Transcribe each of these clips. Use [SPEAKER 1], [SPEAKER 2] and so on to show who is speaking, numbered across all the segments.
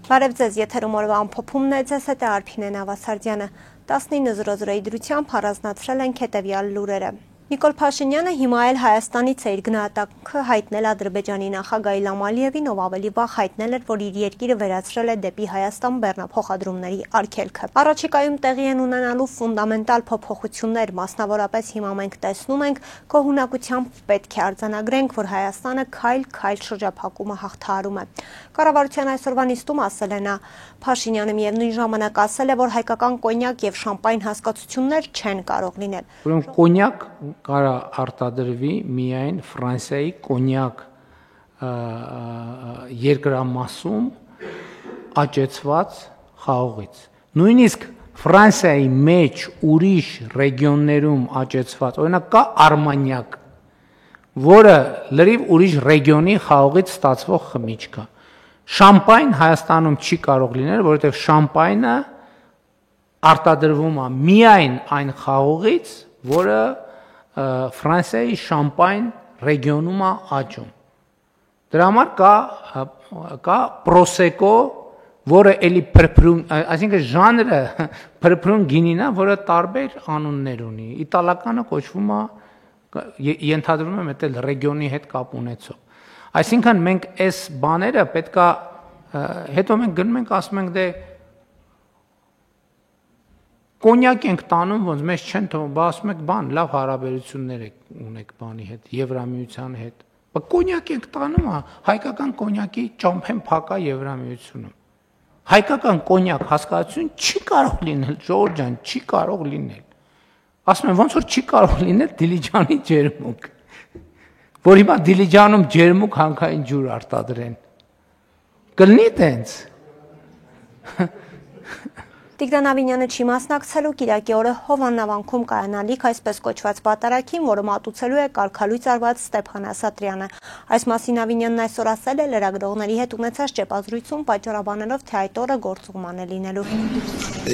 [SPEAKER 1] Բարև ձեզ, եթերում օրվա ամփոփումն է, ձեզ հետ է Արփինե Նավասարդյանը։ 19:00-ի դրությամբ առանձնացրել ենք հետևյալ լուրերը։ Նիկոլ Փաշինյանը հիմա էլ Հայաստանից է իր գնահատանքը հայտնել Ադրբեջանի նախագահ Իլհամ Ալիևին, ով ավելի վաղ հայտնել էր, որ իր երկիրը վերացրել է դեպի Հայաստան բեռնափոխադրումների արգելքը։ Առաջիկայում տեղի են ունենալու ֆունդամենտալ փոփոխություններ, մասնավորապես հիմա մենք տեսնում ենք, գոհունակությամբ պետք է արձանագրենք, որ Հայաստանը քայլ-քայլ շրջափակումը հաղթահարում է։ Կառավարության այսօրվա նիստում ասել է նա, Փաշինյանը միևնույն ժամանակ ասել է, որ հայկական կոնյակ եւ շամպայն հասկացություններ չեն կարող լինել։
[SPEAKER 2] Ուրեմն կոնյակ կարա արտադրվի միայն Ֆրանսիայի կոնյակ երկրամասում աճեցված խաղողից։ Նույնիսկ Ֆրանսիայի մեջ ուրիշ ռեգիոններում աճեցված, օրինակ կա արմանյակ, որը լրիվ ուրիշ ռեգիոնի խաղողից ստացվող խմիչք է։ Շամպայն Հայաստանում չի կարող լինել, որովհետև շամպայնը արտադրվում է միայն այն խաղողից, որը Ֆրանսիայի շամպայն ռեգիոնում է աճում։ Դրա համար կա պրոսեկո, որը էլի փրփրուն, այսինքն ժանրը փրփրուն գինին է, որը տարբեր անուններ ունի։ Իտալականը կոչվում է, ենթադրում եմ, դա ռեգիոնի հետ կապ ունեցող։ Այսինքն մենք այս բաները պետքա հետո մենք գնում ենք ասում ենք դե կոնյակ ենք տանում, ոնց մեզ չեն թվում, բա ասում եք բան, լավ հարաբերություններ ունեք բանի հետ, Եվրամիության հետ։ Բա կոնյակ ենք տանում, հայկական կոնյակի ճամփեն փակա Եվրամիությունում։ Հայկական կոնյակ հասկացություն չի կարող լինել, Ժորժ ջան, չի կարող լինել։ Ասում եմ, ոնց որ չի կարող լինել Դիլիջանի ջերմուկ, որ հիմա Դիլիջանում ջերմուկ հանքային ջուր արտադրեն։ Կլինի տենց։
[SPEAKER 1] Տիգրան Ավինյանը չի մասնակցելու Կիրակի օրը Հովաննավանքում կայանալիք այսպես կոչված պատարագին, որը մատուցելու է կարգալույծ արված Ստեփան Ասատրյանը։ Այս մասին Ավինյանն այսօր ասել է լրագրողների հետ ունեցած ճեպազրույցում, պատճառաբանելով, թե այդ օրը գործուղման է լինելու։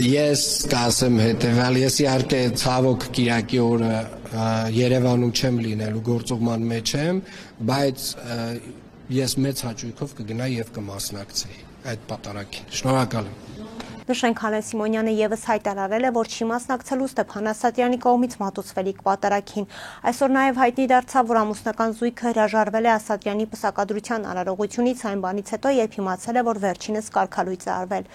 [SPEAKER 3] Ես կասեմ հետևյալ, ես իհարկե ցավոք Կիրակի օրը Երևանում չեմ լինելու, գործուղման մեջ եմ, բայց ես մեծ հաճույքով կգնայի եւ կմասնակցեի այդ պատարագին։ Շնորհակալ եմ։
[SPEAKER 1] Նշենք, Հանես Սիմոնյանը ևս հայտարարել է, որ չի մասնակցելու Ստեփան Ասատրյանի կողմից մատուցվելիք պատարագին։ Այսօր նաև հայտնի դարձավ, որ ամուսնական զույգը հրաժարվել է Ասատրյանի պսակադրության արարողությունից այն բանից հետո, երբ իմացել է, որ վերջինս կարգալույծ է արվել։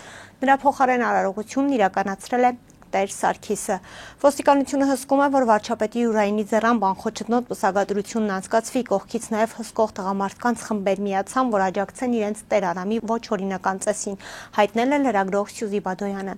[SPEAKER 1] Նրա փոխարեն արարողությունն իրականացրել է Տեր Սարգիսը։ Ոստիկանությունը հսկում է, որ վարչապետի Յուրայինի ձեռան բանխոչտնոտ պսակադրությունն անցկացվի, կողքից նաև հսկող տղամարդկանց խմբեր միացան, որ աջակցեն իրենց Տեր Արամի ոչ օրինական ծեսին, հայտնել է լրագրող Սյուզի Բադոյանը։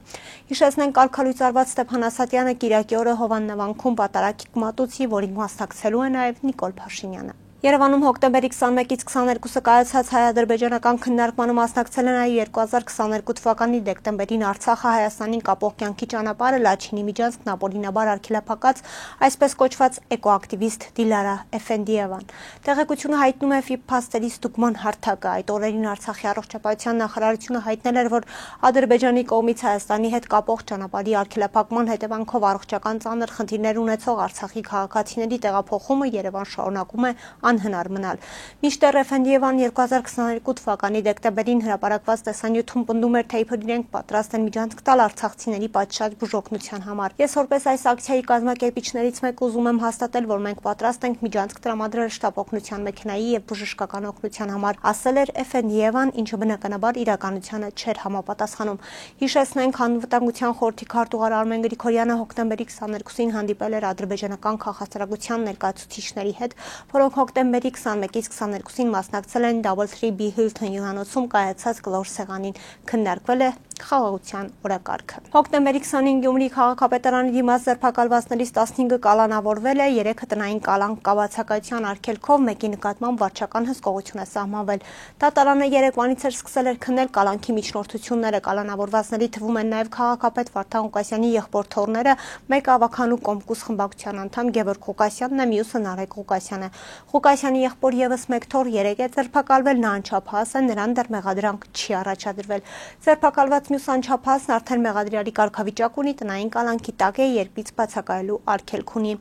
[SPEAKER 1] Հիշեցնենք, կարգալույծ արված Ստեփան Ասատրյանը Կիրակի օրը Հովաննավանքում պատարագի կմատուցի, որին մասնակցելու է նաև Նիկոլ Փաշինյանը։ Երևանում հոկտեմբերի 21-ից 22-ը կայացած հայ-ադրբեջանական քննարկմանը մասնակցել են նաև 2022 թվականի դեկտեմբերին Արցախը Հայաստանին կապող կյանքի ճանապարհը Լաչինի Միջանցքն ապօրինաբար արգելափակած այսպես կոչված էկոակտիվիստ Դիլարա Էֆենդիևան։ Տեղեկությունը հայտնում է ՖԻՊ փաստերի ստուգման հարթակը։ Այդ օրերին Արցախի առողջապահության նախարարությունը հայտնել էր, որ Ադրբեջանի կողմից Հայաստանի հետ կապող ճանապարհի արգելափակման հետևանքով առողջական ծանր խնդիրներ ունեցող Արցախի քաղաքացիների տեղափոխումը Երևան շարունակում է անհնար մնալ։ Մինչդեռ Էֆենդիևան 2022 թվականի դեկտեմբերին հրապարակված տեսանյութում պնդում էր, թե իբր իրենք պատրաստ են միջանցք տալ արցախցիների պատշաճ բուժօգնության համար։ Ես որպես այս ակցիայի կազմակերպիչներից մեկ ուզում եմ հաստատել, որ մենք պատրաստ ենք միջանցք տրամադրել շտապ օգնության մեքենայի եւ բժշկական օգնության համար, ասել էր Էֆենդիևան, ինչը բնականաբար իրականությանը չէր համապատասխանում։ Հիշեցնենք, Անվտանգության խորհրդի քարտուղար Արմեն Գրիգորյանը հոկտեմբերի 22-ին հանդիպել էր ադրբեջանական քաղաքացիության ներկայացուցիչների հետ, որոնք հոկտեմբերի 21-ից 22-ին մասնակցել են Double3B Hilton հյուրանոցում կայացած կլոր սեղանին, քննարկվել է խաղաղության օրակարգը։ Հոկտեմբերի 25-ին Գյումրի քաղաքապետարանի դիմաց ձերբակալվածներից 15-ը կալանավորվել է, 3-ը տնային կալանք կավացակայության արգելքով, մեկի նկատմամբ վարչական հսկողություն է սահմանվել։ Դատարանը երեկվանից էր սկսել էր քննել կալանքի միջնորդությունները, կալանավորվածների թվում են նաև քաղաքապետ Վարդան Ղուկասյանի եղբոր թոռները, մեկը Ավագանու Կոմկուս խմբակցության անդամ Գևորգ Ղուկասյանն է, մյուսը Նարեկ Ղուկասյանը։ Ղուկասյանի եղբոր ևս մեկ թոռ 3 է ձերբակալվել, նա անչափահաս է, նրան դեռ մեղադրանք չի առաջադրվել։ Ձերբակալված մյուս անչափահասն արդեն մեղադրյալի կարգավիճակ ունի, տնային կալանքի տակ է, երբից բացակայելու արգելք ունի։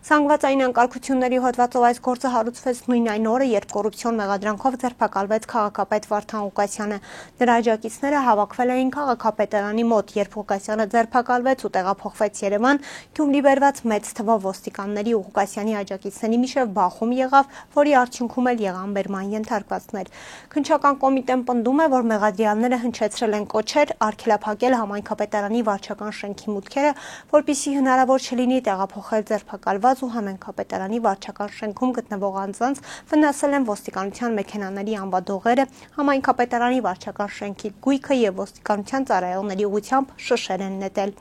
[SPEAKER 1] Զանգվածային անկարգությունների հոդվածով այս գործը հարուցվեց նույն այն օրը, երբ կոռուպցիոն մեղադրանքով ձերբակալվեց քաղաքապետ Վարդան Ղուկասյանը։ Նրա աջակիցները հավաքվել էին քաղաքապետարանի մոտ, երբ Ղուկասյանը ձերբակալվեց ու տեղափոխվեց Երևան, Գյումրի բերված մեծ թվով ոստիկանների ու Ղուկասյանի աջակիցների միջև բախում եղավ, որի արդյունքում էլ եղան բերման ենթարկվածներ։ Քննչական կոմիտեն պնդում է, որ մեղադրյալները հնչեցրել են կոչեր արգելափակել համայնքապետարանի վարչական շենքի մուտքերը, որպեսզի հնարավոր չլինի տեղափոխել ձերբակալված ու համայնքապետարանի վարչական շենքում գտնվող անձանց, վնասել են ոստիկանության մեքենաների անվադողերը, համայնքապետարանի վարչական շենքի գույքը եւ ոստիկանության ծառայողների ուղղությամբ շշեր են նետել։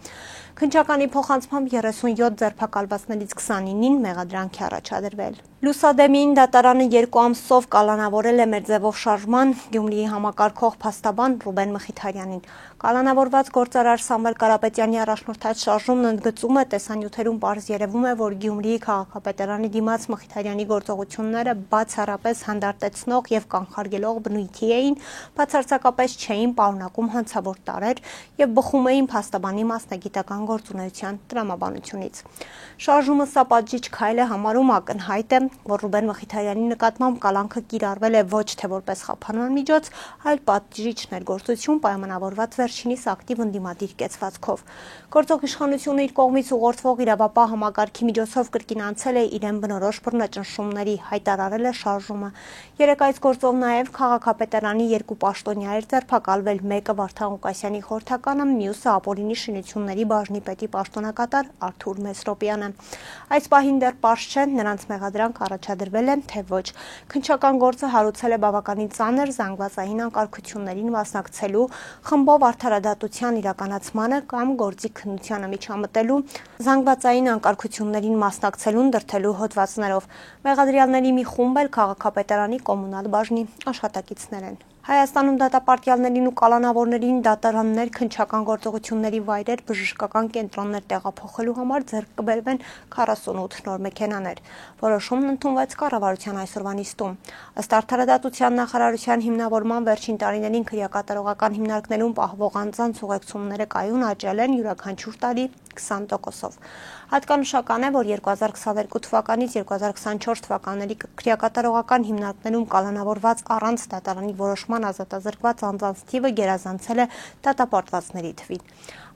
[SPEAKER 1] Քննչականի փոխանցմամբ 37 ձերբակալվածներից 29-ին մեղադրանք է առաջադրվել։ Լուսադեմին դատարանը 2 ամսով կալանավորել է մեր ձևով շարժման Գյումրիի համակարգող փաստաբան Ռուբեն Մխիթարյանին։ Կալանավորված գործարար Սամվել Կարապետյանի առաջնորդած շարժումն ընդգծում է տեսանյութերում պարզ երևում է, որ Գյումրիի քաղաքապետարանի դիմաց Մխիթարյանի գործողությունները բացառապես հանդարտեցնող եւ կանխարգելող բնույթի էին, բացարձակապես չէին պարունակում հանցավոր տարրեր եւ բխում էին փաստաբանի մասնագիտական գործունեության տրամաբանությունից։ Շարժումը սա պատժիչ քայլ է համարում, ակնհայտ է, որ Ռուբեն Մխիթարյանի նկատմամբ կալանքը կիրառվել է ոչ թե որպես խափանման միջոց, այլ պատժիչ ներգործություն պայմանավորված վերջինիս ակտիվ ընդդիմադիր կեցվածքով։ Գործող իշխանությունը իր կողմից ուղղորդվող իրավապահ համակարգի միջոցով կրկին անցել է իրեն բնորոշ բռնաճնշումների, հայտարարել է շարժումը։ Երեք այս գործով նաև քաղաքապետարանի 2 պաշտոնյա էր ձերբակալվել, մեկը Վարդան Ղուկասյանի խորհրդականը, մյուսը Ապոլինի շինությունների բաժնի պետի պաշտոնակատար Արթուր Մեսրոպյանը։ Այս պահին դեռ պարզ չէ նրանց մեղադրանք առաջադրվել է, թե ոչ։ Քննչական գործը հարուցել է բավականին ծանր զանգվածային անկարգություններին մասնակցելու, խմբով արդարադատության իրականացմանը կամ գործի քննությանը միջամտելու, զանգվածային անկարգություններին մասնակցելուն դրդելու հոդվածներով։ Մեղադրյալների մի խումբ էլ քաղաքապետարանի կոմունալ բաժնի աշխատակիցներ են։ Հայաստանում դատապարտյալներին ու կալանավորներին դատարաններ, քննչական գործողությունների վայրեր, բժշկական կենտրոններ տեղափոխելու համար ձեռք կբերվեն 48 նոր մեքենաներ։ Որոշումն ընդունվեց կառավարության այսօրվա նիստում։ Ըստ Արդարադատության նախարարության հիմնավորման վերջին տարիներին քրեակատարողական հիմնարկներում պահվող անձանց ուղեկցումները կայուն աճել են յուրաքանչյուր տարի 20%-ով։ Հատկանշական է, որ 2022 թվականից 2024 թվականների քրեակատարողական հիմնարկներում կալանավորված առանց դատարանի որոշման ազատազրկված անձանց թիվը գերազանցել է դատապարտվածների թվին։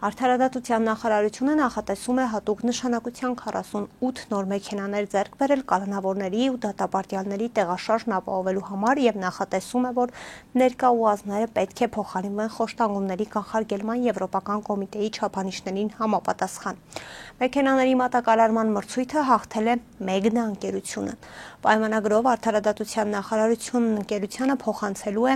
[SPEAKER 1] Արդարադատության նախարարությունը նախատեսում է հատուկ նշանակության 48 նոր մեքենաներ ձեռք բերել կալանավորների ու դատապարտյալների տեղաշարժն ապահովելու համար եւ նախատեսում է, որ ներկա ուղազները պետք է փոխարինվեն խոշտանգումների կանխարգելման եվրոպական կոմիտեի չափանիշներին համապատասխան։ Մեքենաների մատակարարման մրցույթը հաղթել է Մեգնա ընկերությունը։ Պայմանագրով Արդարադատության նախարարությունն ընկերությանը փոխանցելու է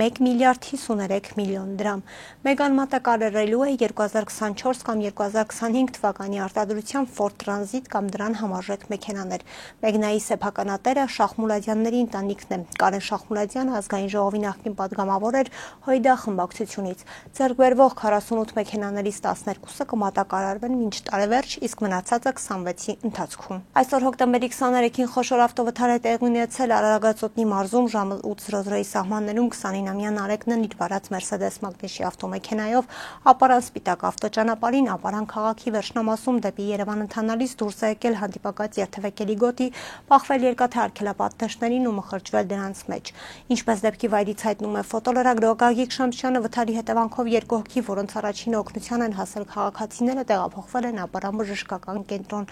[SPEAKER 1] 1 միլիարդ 53 միլիոն դրամ։ Մեգան մատակարարելու է 2024 կամ 2025 թվականի արտադրության Ford Transit կամ դրան համարժեք մեքենաներ։ Մեգնայի սեփականատերը Շախմուլադյանների ընտանիքն է։ Կարեն Շախմուլադյանը ազգային ժողովի նախկին падգամավոր էր Հույդա խմբակցությունից։ Ձեռք բերվող 48 մեքենաներից 12-ը կմատակարարվեն մինչ տարեվերջ, իսկ մնացածը 26-ի ընթացքում։ Այսօր հոկտեմբերի 23-ին խոշոր ավտովթար է տեղի ունեցել Արարագածոտնի մարզում ժամը 8:00-ի սահմաններում 29-ամյա Նարեկն իր վարած Mercedes Magnus-ի ավտոմեքենայով ապարան սպիտակ ավտոճանապարհին ապարան քաղաքի վերջնամասում դեպի Երևան ընթանալիս դուրս է եկել հանդիպակաց երթևեկելի գոտի, բախվել երկաթե արգելապատնեշներին ու մխրճվել դրանց մեջ։ Ինչպես դեպքի վայրից հայտնում է ֆոտոլրագրող Գագիկ Շամշյանը, վթարի հետևանքով 2 հոգի, որոնց առաջին օգնության են հասել քաղաքացիները, տեղափոխվել են ապարան բժշկական կենտրոն։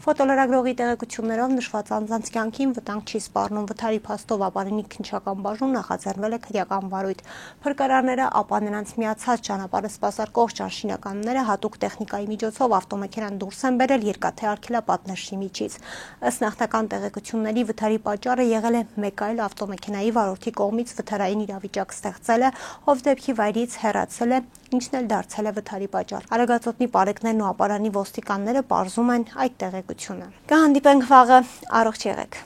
[SPEAKER 1] Ֆոտոլրագրողի տեղեկություններով նշված անձանց կյանքին վտանգ չի սպառնում։ Վթարի փաստով ապարանի քննչական բաժնում նախաձեռնվել է քրեական վարույթ։ Փրկարարները ապա նրանց միացած ճանապարհը սպասարկող ճանշինականները հատուկ տեխնիկայի միջոցով ավտոմեքենան դուրս են բերել երկաթե արգելապատնեշի միջից։ Ըստ նախնական տեղեկությունների վթարի պատճառը եղել է մեկ այլ ավտոմեքենայի վարորդի կողմից վթարային իրավիճակ ստեղծելը, ով դեպքի վայրից հեռացել է, ինչն էլ դարձել է վթարի պատճառ։ Արագածոտնի պարեկներն ու ապարանի ոստիկանները պարզում են այդ տեղեկությունը։ Կհանդիպենք վաղը, առողջ եղեք։